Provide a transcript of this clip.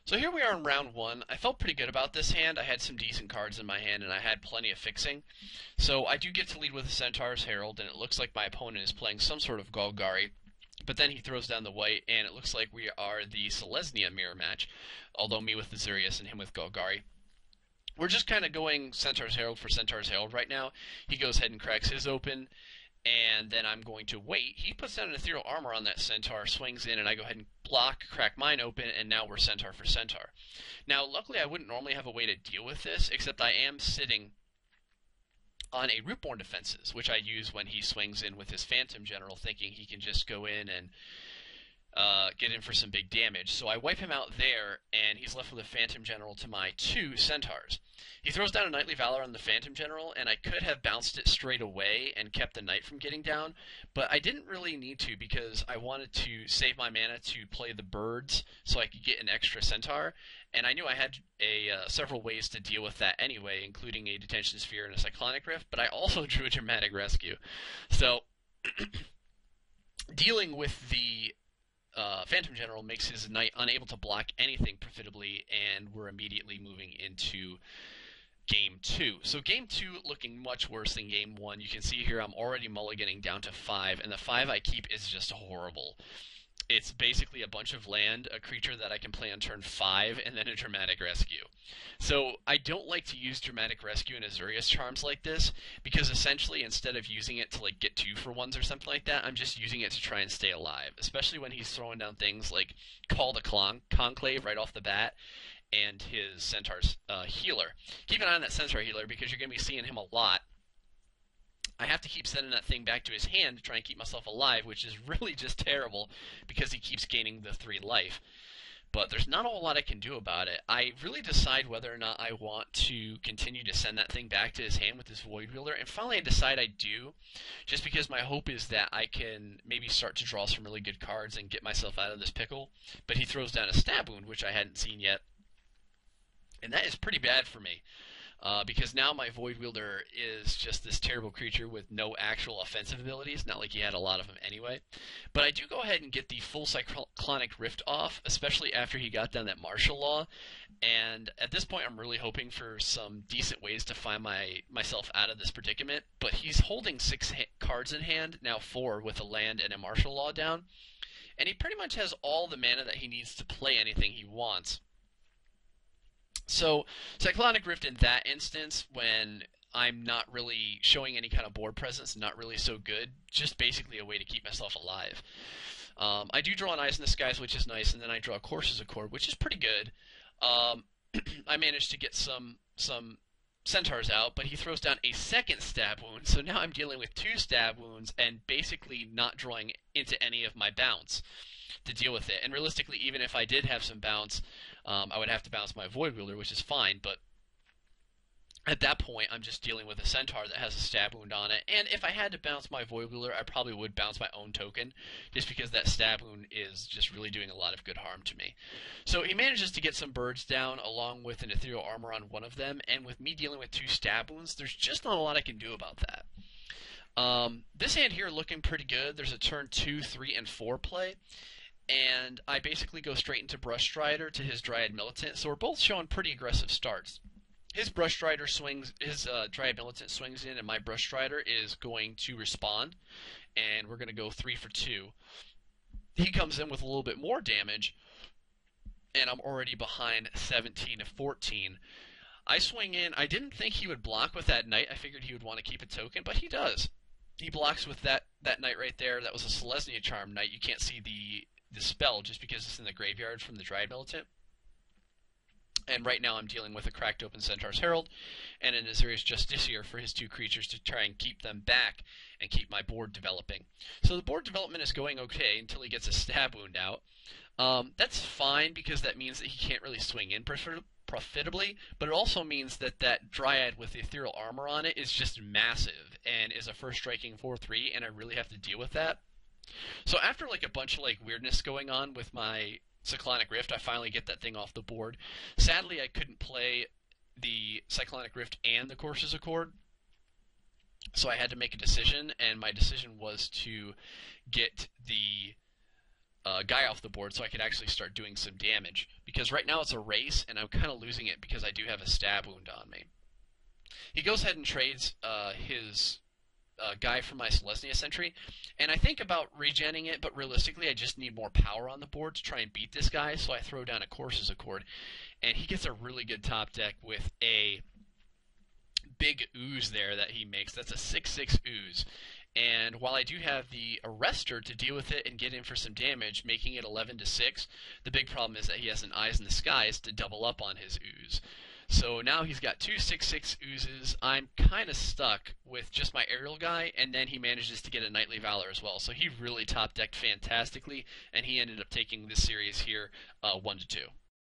So here we are in round one. I felt pretty good about this hand. I had some decent cards in my hand, and I had plenty of fixing. So I do get to lead with a Centaur's Herald, and it looks like my opponent is playing some sort of Golgari. But then he throws down the white, and it looks like we are the Selesnya mirror match, although me with the Xurius and him with Golgari. We're just kind of going Centaur's Herald for Centaur's Herald right now. He goes ahead and cracks his open, and then I'm going to wait. He puts down an Ethereal Armor on that Centaur, swings in, and I go ahead and block, crack mine open, and now we're Centaur for Centaur. Now, luckily, I wouldn't normally have a way to deal with this, except I am sitting on a Rootborn Defenses, which I use when he swings in with his Phantom General, thinking he can just go in and get in for some big damage. So I wipe him out there, and he's left with a Phantom General to my 2 Centaurs. He throws down a Knightly Valor on the Phantom General, and I could have bounced it straight away and kept the Knight from getting down, but I didn't really need to because I wanted to save my mana to play the birds so I could get an extra Centaur, and I knew I had several ways to deal with that anyway, including a Detention Sphere and a Cyclonic Rift, but I also drew a Dramatic Rescue. So, dealing with the Phantom General makes his Knight unable to block anything profitably, and we're immediately moving into Game 2. So Game 2 looking much worse than Game 1. You can see here I'm already mulliganing down to 5, and the 5 I keep is just horrible. It's basically a bunch of land, a creature that I can play on turn 5, and then a Dramatic Rescue. So I don't like to use Dramatic Rescue in Azurius Charms like this, because essentially instead of using it to like get 2-for-1s or something like that, I'm just using it to try and stay alive, especially when he's throwing down things like Call the Conclave right off the bat, and his Centaur's Healer. Keep an eye on that Centaur Healer, because you're going to be seeing him a lot. I have to keep sending that thing back to his hand to try and keep myself alive, which is really just terrible because he keeps gaining the 3 life. But there's not a whole lot I can do about it. I really decide whether or not I want to continue to send that thing back to his hand with his Void Wielder, and finally I decide I do, just because my hope is that I can maybe start to draw some really good cards and get myself out of this pickle. But he throws down a Stab Wound, which I hadn't seen yet, and that is pretty bad for me. Because now my Void Wielder is just this terrible creature with no actual offensive abilities, not like he had a lot of them anyway. But I do go ahead and get the full Cyclonic Rift off, especially after he got down that Martial Law, and at this point I'm really hoping for some decent ways to find myself out of this predicament, but he's holding 6 cards in hand, now 4 with a land and a Martial Law down, and he pretty much has all the mana that he needs to play anything he wants. So, Cyclonic Rift in that instance, when I'm not really showing any kind of board presence, not really so good, just basically a way to keep myself alive. I do draw an Eyes in the Skies, which is nice, and then I draw Courser's Accord, which is pretty good. I managed to get some Centaurs out, but he throws down a second Stab Wound, so now I'm dealing with 2 Stab Wounds and basically not drawing into any of my bounce to deal with it. And realistically, even if I did have some bounce, I would have to bounce my Void Wielder, which is fine, but at that point, I'm just dealing with a Centaur that has a Stab Wound on it, and if I had to bounce my Void Wielder, I probably would bounce my own token, just because that Stab Wound is just really doing a lot of good harm to me. So he manages to get some birds down, along with an Ethereal Armor on one of them, and with me dealing with 2 Stab Wounds, there's just not a lot I can do about that. This hand here looking pretty good. There's a turn 2, 3, and 4 play, and I basically go straight into Brush Strider to his Dryad Militant, so we're both showing pretty aggressive starts. His Brush Strider swings, his Dryad Militant swings in, and my Brush Strider is going to respond, and we're going to go 3 for 2. He comes in with a little bit more damage, and I'm already behind 17 to 14. I swing in. I didn't think he would block with that Knight. I figured he would want to keep a token, but he does. He blocks with that Knight right there. That was a Selesnya Charm Knight. You can't see the spell just because it's in the graveyard from the Dryad Militant. And right now I'm dealing with a cracked open Centaur's Herald and an Azurius Justiciar for his 2 creatures to try and keep them back and keep my board developing. So the board development is going okay until he gets a Stab Wound out. That's fine because that means that he can't really swing in profitably, but it also means that that Dryad with the Ethereal Armor on it is just massive and is a first striking 4/3, and I really have to deal with that. So after like a bunch of like weirdness going on with my Cyclonic Rift, I finally get that thing off the board. Sadly, I couldn't play the Cyclonic Rift and the Courser's Accord, so I had to make a decision, and my decision was to get the guy off the board so I could actually start doing some damage. Because right now it's a race, and I'm kind of losing it because I do have a stab wound on me. He goes ahead and trades his guy from my Selesnya Sentry, and I think about regenning it, but realistically I just need more power on the board to try and beat this guy, so I throw down a Courser's Accord, and he gets a really good top deck with a big ooze there that he makes. That's a 6/6 ooze. And while I do have the Arrestor to deal with it and get in for some damage, making it 11-6, the big problem is that he has an Eyes in the Skies to double up on his ooze. So now he's got two 6/6 oozes. I'm kind of stuck with just my aerial guy, and then he manages to get a Knightly Valor as well. So he really top decked fantastically, and he ended up taking this series here 1-2.